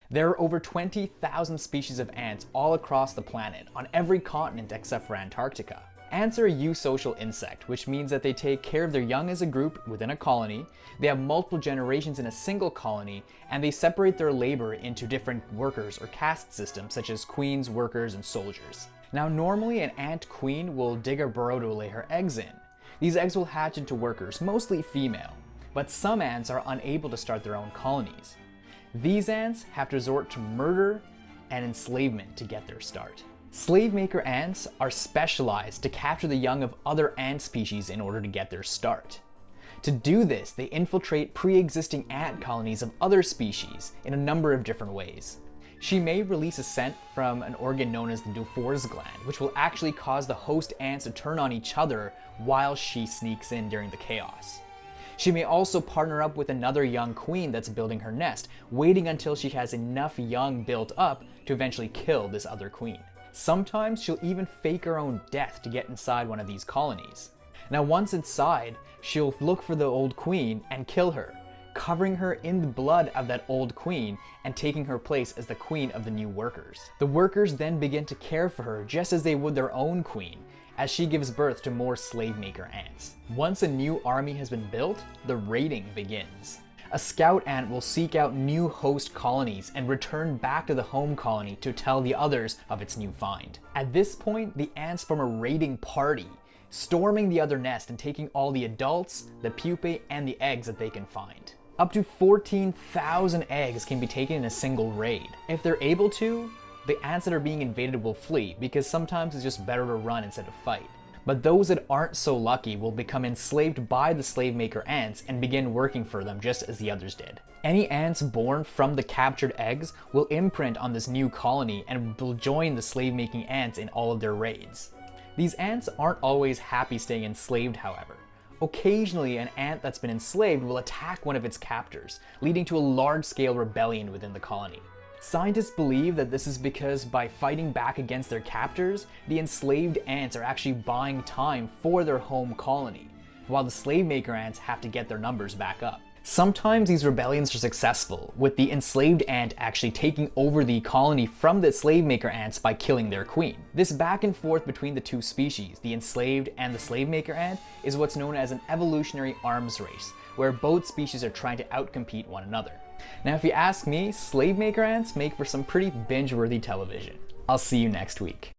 There are over 20,000 species of ants all across the planet, on every continent except for Antarctica. Ants are a eusocial insect, which means that they take care of their young as a group within a colony, they have multiple generations in a single colony, and they separate their labor into different workers or caste systems such as queens, workers, and soldiers. Now normally an ant queen will dig a burrow to lay her eggs in. These eggs will hatch into workers, mostly female, but some ants are unable to start their own colonies. These ants have to resort to murder and enslavement to get their start. Slavemaker ants are specialized to capture the young of other ant species in order to get their start. To do this, they infiltrate pre-existing ant colonies of other species in a number of different ways. She may release a scent from an organ known as the Dufour's gland, which will actually cause the host ants to turn on each other while she sneaks in during the chaos. She may also partner up with another young queen that's building her nest, waiting until she has enough young built up to eventually kill this other queen. Sometimes she'll even fake her own death to get inside one of these colonies. Now once inside, she'll look for the old queen and kill her, covering her in the blood of that old queen and taking her place as the queen of the new workers. The workers then begin to care for her just as they would their own queen, as she gives birth to more slavemaker ants. Once a new army has been built, the raiding begins. A scout ant will seek out new host colonies and return back to the home colony to tell the others of its new find. At this point, the ants form a raiding party, storming the other nest and taking all the adults, the pupae, and the eggs that they can find. Up to 14,000 eggs can be taken in a single raid. If they're able to, the ants that are being invaded will flee, because sometimes it's just better to run instead of fight. But those that aren't so lucky will become enslaved by the slavemaker ants and begin working for them just as the others did. Any ants born from the captured eggs will imprint on this new colony and will join the slave-making ants in all of their raids. These ants aren't always happy staying enslaved, however. Occasionally, an ant that's been enslaved will attack one of its captors, leading to a large-scale rebellion within the colony. Scientists believe that this is because by fighting back against their captors, the enslaved ants are actually buying time for their home colony, while the slavemaker ants have to get their numbers back up. Sometimes these rebellions are successful, with the enslaved ant actually taking over the colony from the slavemaker ants by killing their queen. This back and forth between the two species, the enslaved and the slavemaker ant, is what's known as an evolutionary arms race, where both species are trying to outcompete one another. Now if you ask me, slavemaker ants make for some pretty binge-worthy television. I'll see you next week.